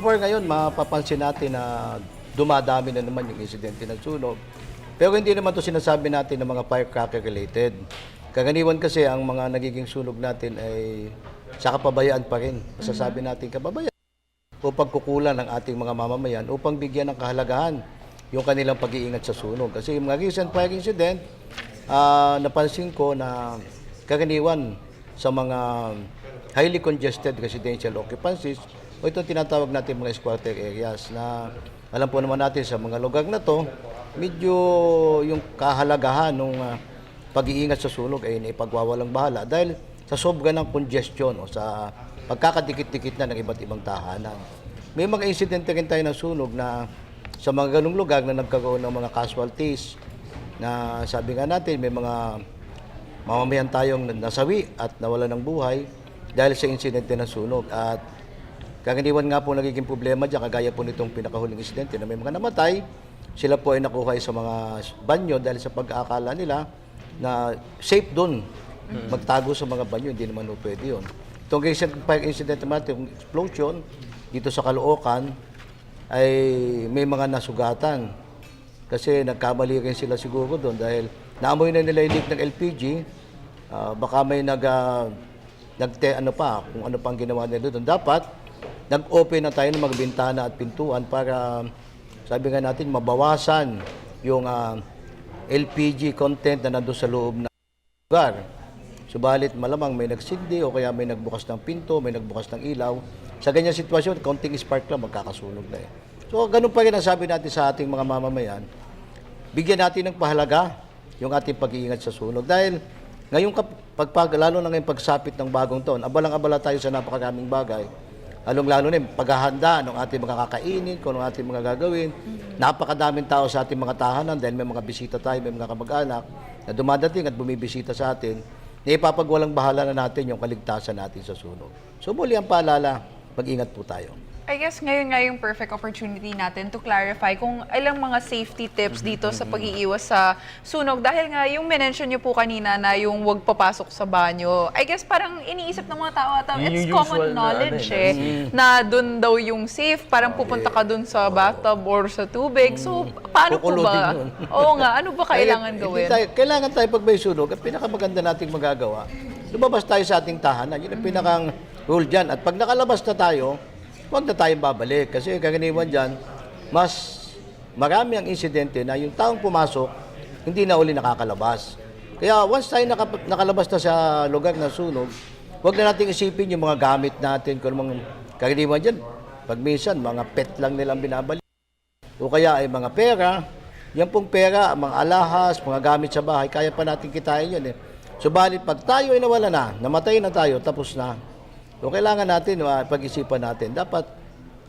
far ngayon, mapapansin natin na dumadami na naman yung insidente ng sunog. Pero hindi naman to sinasabi natin ng mga firecracker related. Kaganiwan kasi ang mga nagiging sunog natin ay sa kapabayaan pa rin. Masasabi natin kapabayaan o pagkukulan ng ating mga mamamayan upang bigyan ng kahalagahan yung kanilang pag-iingat sa sunog. Kasi yung mga recent fire incident, napansin ko na kaganiwan sa mga highly congested residential occupancies o itong tinatawag natin mga squatter areas na alam po naman natin sa mga lugar na to, medyo yung kahalagahan ng pag-iingat sa sunog ay naipagwawalang bahala dahil sa sobra ng congestion o sa pagkakadikit-dikit na ng iba't ibang tahanan. May mga insidente rin tayo ng sunog na sa mga ganung lugar na nagkaroon ng mga casualties na sabi nga natin may mga mamamayan tayong nasawi at nawala ng buhay dahil sa insidente ng sunog. At karaniwan nga po nagiging problema dyan, kagaya po nitong pinakahuling insidente na may mga namatay, sila po ay nakuha sa mga banyo dahil sa pag-aakala nila na safe doon magtago sa mga banyo, hindi naman po pwede yun. Itong recent fire incident naman, itong explosion dito sa Caloocan, ay may mga nasugatan. Kasi nagkamali rin sila siguro doon dahil naamoy na nila yung leak ng LPG, baka may ano pa, kung ano pang ginawa nila doon. Dapat, nag-open na tayo ng mga bintana at pintuan para, sabi nga natin, mabawasan yung LPG content na nandun sa loob ng lugar. Subalit malamang may nagsindi o kaya may nagbukas ng pinto, may nagbukas ng ilaw. Sa ganyang sitwasyon, konting spark lang, magkakasunog na eh. So, ganun pa rin ang sabi natin sa ating mga mamamayan, bigyan natin ng pahalaga yung ating pag-iingat sa sunog. Dahil ngayon, lalo na ngayong pagsapit ng bagong taon, abalang-abala tayo sa napakaraming bagay. Lalong-lalo na yung paghahanda ng ating mga kakainin, kung anong ating mga gagawin. Napakadaming tao sa ating mga tahanan dahil may mga bisita tayo, may mga kamag-anak na dumadating at bumibisita sa atin, na ipapagwalang bahala na natin yung kaligtasan natin sa sunog. So muli ang paalala, mag-ingat po tayo. I guess ngayon nga yung perfect opportunity natin to clarify kung ilang mga safety tips dito sa pag-iiwas sa sunog. Dahil nga yung mention nyo po kanina na yung wag papasok sa banyo, I guess parang iniisip ng mga tao at it's common knowledge na dun daw yung safe, parang pupunta ka dun sa bathtub or sa tubig. So, paano po ba? Oo nga, ano ba kailangan gawin? Kailangan tayo pag may sunog, ang pinakamaganda nating magagawa, lumabas tayo sa ating tahanan. Yun ang pinakang rule dyan. At pag nakalabas na tayo, huwag na tayong babalik kasi karaniwan dyan, mas marami ang insidente na yung taong pumasok, hindi na uli nakakalabas. Kaya once tayo nakalabas na sa lugar na sunog, huwag na natin isipin yung mga gamit natin. Kung mga karaniwan dyan, pag minsan, mga pet lang nilang binabalik. O kaya ay mga pera, yan pong pera, mga alahas, mga gamit sa bahay, kaya pa natin kitain yan eh. Subalit pag tayo ay nawala na, namatay na tayo, tapos na. So, kailangan natin, pag-isipan natin, dapat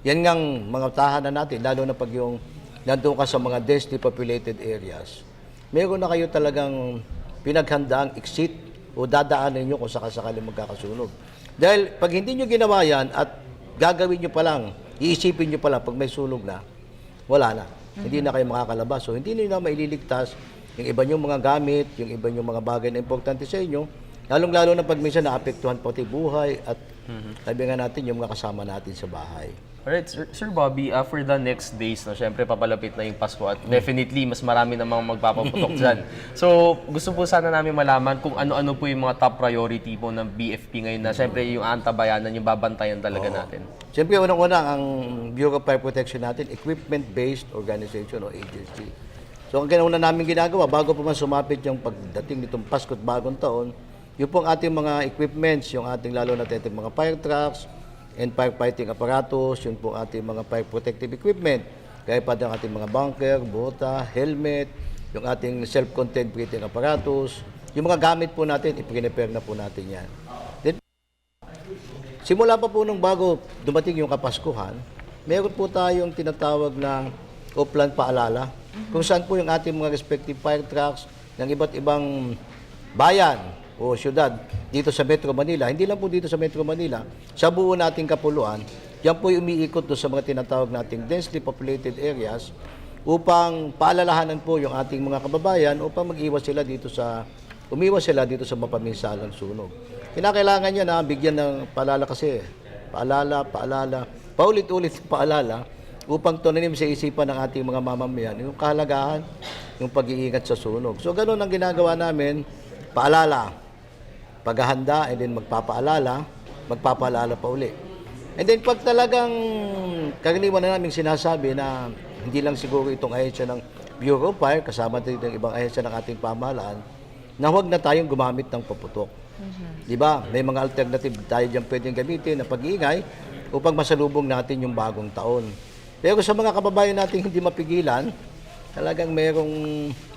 yan ngang mga tahanan natin, lalo na pag yung nandun ka sa mga densely populated areas, meron na kayo talagang pinaghandaang exit o dadaanan nyo kung sakasakali magkakasunog. Dahil pag hindi nyo ginawa yan at gagawin nyo pa lang, iisipin nyo pa lang pag may sunog na, wala na. Hindi na kayo makakalabas. So, hindi nyo na maililigtas yung iba nyong mga gamit, yung iba nyong mga bagay na importante sa inyo, lalong-lalo na pag minsan naapektuhan pati buhay at sabi nga natin yung mga kasama natin sa bahay. Alright, Sir Bobby, for the next days, no, syempre papalapit na yung Pasko at definitely mas marami namang magpapaputok dyan. So, gusto po sana namin malaman kung ano-ano po yung mga top priority po ng BFP ngayon na syempre yung antabayanan, yung babantayan talaga natin. Siyempre, unang-una, ang Bureau of Fire Protection natin, equipment-based organization o agency. So, ang kinauna namin ginagawa, bago pa man sumapit yung pagdating nitong Pasko at bagong taon, yung pong ating mga equipments, yung ating lalo na ating mga fire trucks and firefighting apparatus, yung pong ating mga fire protective equipment, kaya pa ang ating mga bunker, bota, helmet, yung ating self-contained breathing apparatus, yung mga gamit po natin, i-prepare na po natin yan. Then, simula pa po nung bago dumating yung Kapaskuhan, meron po tayong tinatawag na offline paalala, kung saan po yung ating mga respective fire trucks ng iba't ibang bayan o syudad dito sa Metro Manila, hindi lang po dito sa Metro Manila, sa buo nating kapuluan, yan po yung umiikot doon sa mga tinatawag nating densely populated areas upang paalalahanan po yung ating mga kababayan upang umiwas sila dito sa mapaminsalang sunog. Kinakailangan niya na bigyan ng paalala kasi, paalala, paulit-ulit paalala upang tunanim sa isipan ng ating mga mamamayan yung kahalagahan, yung pag-iingat sa sunog. So ganun ang ginagawa namin, paalala, paghahanda, and then magpapaalala pa uli. And then pag talagang karaniwan na namin sinasabi na hindi lang siguro itong ahensya ng Bureau of Fire, kasama din ng ibang ahensya ng ating pamahalaan, na huwag na tayong gumamit ng paputok. Di ba? May mga alternative tayo dyan pwedeng gamitin na pag-iingay upang masalubong natin yung bagong taon. Pero sa mga kababayan natin hindi mapigilan, talagang mayroong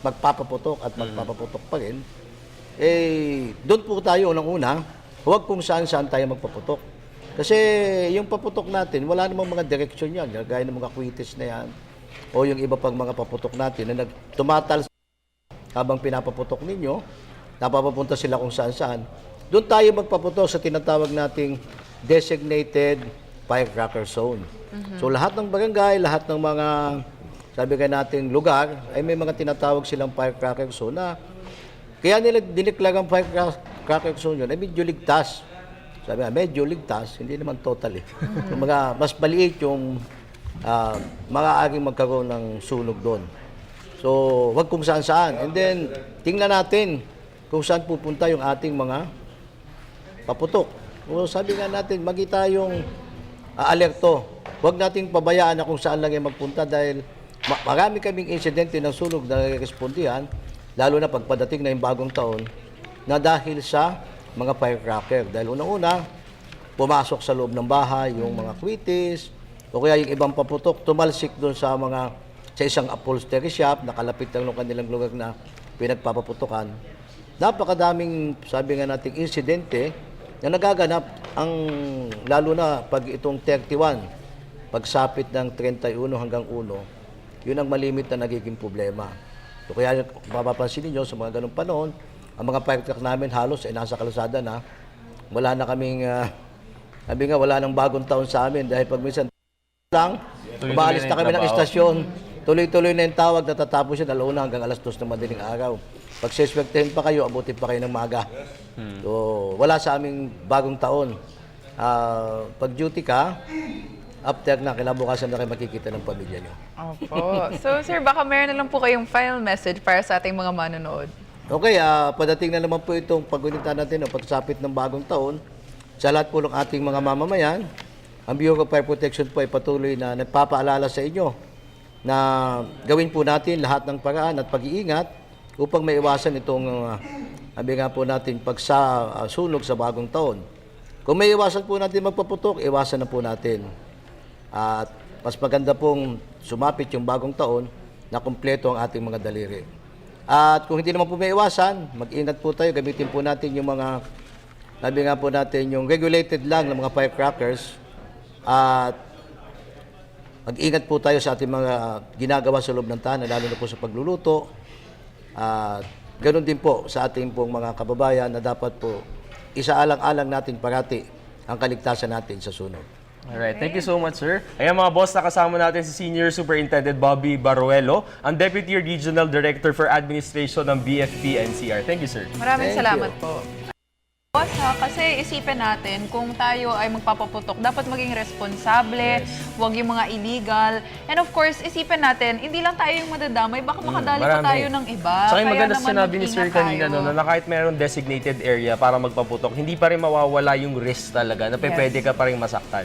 magpapaputok at magpapaputok pa rin, doon po tayo unang-una, huwag kung saan-saan tayo magpaputok. Kasi yung paputok natin, wala namang mga direksyon yan, gaya ng mga kwitis na yan, o yung iba pang mga paputok natin na tumatal habang pinapaputok ninyo, napapapunta sila kung saan-saan. Doon tayo magpaputok sa tinatawag nating designated firecracker zone. So lahat ng barangay, lahat ng mga, sabi ka nating lugar, ay may mga tinatawag silang firecracker zone na kaya nila diniklarang firecracker zone yun, ay medyo ligtas. Sabi nga, medyo ligtas, hindi naman totally. Yung mga, mas maliit yung maaaring magkaroon ng sunog doon. So, wag kung saan-saan. And then, tingnan natin kung saan pupunta yung ating mga paputok. O sabi nga natin, magi tayong alerto. Huwag nating pabayaan na kung saan lang yung magpunta dahil marami kaming insidente ng sunog na respondihan, lalo na pagpadating na yung bagong taon, na dahil sa mga firecracker. Dahil unang-una, pumasok sa loob ng bahay yung mga kwitis, o kaya yung ibang paputok, tumalsik doon sa isang upholstery shop, nakalapit lang ng kanilang lugar na pinagpapaputokan. Napakadaming, sabi nga nating, insidente na nagaganap lalo na pag itong 31, pagsapit ng 31 hanggang 1, yun ang malimit na nagiging problema. So kaya mapapansin niyo sa mga ganung panahon, ang mga fire truck namin halos ay nasa kalsada na. Wala na kaming, sabi nga, wala nang bagong taon sa amin dahil pag minsan lang, umaalis na kami ng istasyon, tuloy-tuloy na yung tawag, natatapos yun alauna hanggang alas 2 ng madaling araw. Pag seswektehin pa kayo, abutin pa kayo ng maga. So, wala sa aming bagong taon. Pag duty ka, after na, kinabukasan na kayo makikita ng pamilya nyo. Opo. So, sir, baka meron na lang po kayong final message para sa ating mga manonood. Okay, padating na naman po itong paggunita natin ang pagsapit ng bagong taon. Sa lahat po ng ating mga mamamayan, ang Bureau of Fire Protection po ay patuloy na nagpapaalala sa inyo na gawin po natin lahat ng paraan at pag-iingat upang maiwasan itong, sabi nga po natin, pagsunog sa bagong taon. Kung may iwasan po natin magpaputok, iwasan na po natin. At mas maganda pong sumapit yung bagong taon na kumpleto ang ating mga daliri. At kung hindi naman po may iwasan, mag-ingat po tayo, gamitin po natin yung mga, sabi nga po natin, yung regulated lang ng mga firecrackers. At mag-ingat po tayo sa ating mga ginagawa sa loob ng tahanan, lalo na po sa pagluluto. At ganoon din po sa ating pong mga kababayan na dapat po isaalang-alang natin parati ang kaligtasan natin sa sunog. Alright, thank you so much, sir. Ayan mga boss, nakasama natin si Senior Superintendent Bobby Baruelo, ang Deputy Regional Director for Administration ng BFP NCR. Thank you, sir. Maraming Thank salamat you. po. Boss, kasi isipin natin, kung tayo ay magpapaputok, dapat maging responsable, huwag yung mga illegal. And of course, isipin natin, hindi lang tayo yung madadamay, baka makadali pa marami. tayo ng iba. Saka yung Kaya maganda naman sinabi ni Sir mag-ingat kanina, tayo. no, na kahit mayroong designated area para magpaputok, hindi pa rin mawawala yung risk talaga na pwede ka pa rin masaktan.